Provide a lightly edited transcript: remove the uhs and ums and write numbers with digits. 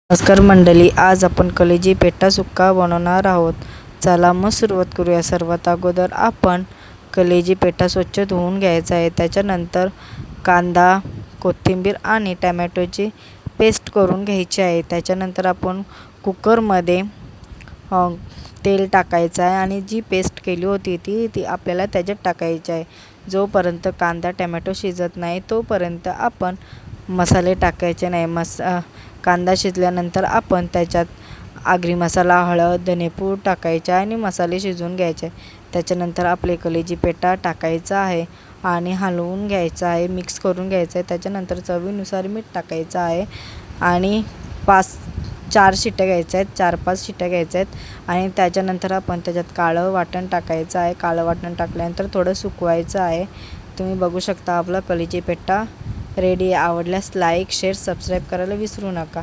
नमस्कार मंडळी, आज आपण कलेजी पेठा सुक्का बनवणार आहोत. चला मग सुरुवात करूया. सर्वात अगोदर आपण कलेजी पेठा स्वच्छ धुवून घ्यायचा आहे. त्याच्यानंतर कांदा, कोथिंबीर आणि टमॅटोची पेस्ट करून घ्यायची आहे. त्याच्यानंतर आपण कुकरमध्ये तेल टाकायचं आहे आणि जी पेस्ट केली होती ती आपल्याला त्याच्यात टाकायची आहे. जोपर्यंत कांदा टमॅटो शिजत नाही तोपर्यंत आपण मसाले टाकायचे नाही. कांदा शिजल्यानंतर आपण त्याच्यात आगरी मसाला, हळद, धनेपूड टाकायचे आणि मसाले शिजवून घ्यायचे. त्याच्यानंतर आपले कलेजी पेठा टाकायचा आहे आणि हलवून घ्यायचा आहे, मिक्स करून घ्यायचं आहे. त्याच्यानंतर चवीनुसार मीठ टाकायचं आहे आणि 4 शिट्ट्या घ्यायच्या आहेत, 4-5 शिट्ट्या घ्यायच्या आहेत आणि त्याच्यानंतर आपण त्याच्यात काळं वाटण टाकायचं आहे. काळं वाटण टाकल्यानंतर थोडं सुकवायचं आहे. तुम्ही बघू शकता आपला कलेजी पेठा रेडी. आवडल्यास लाईक, शेअर, सबस्क्राईब करायला विसरू नका.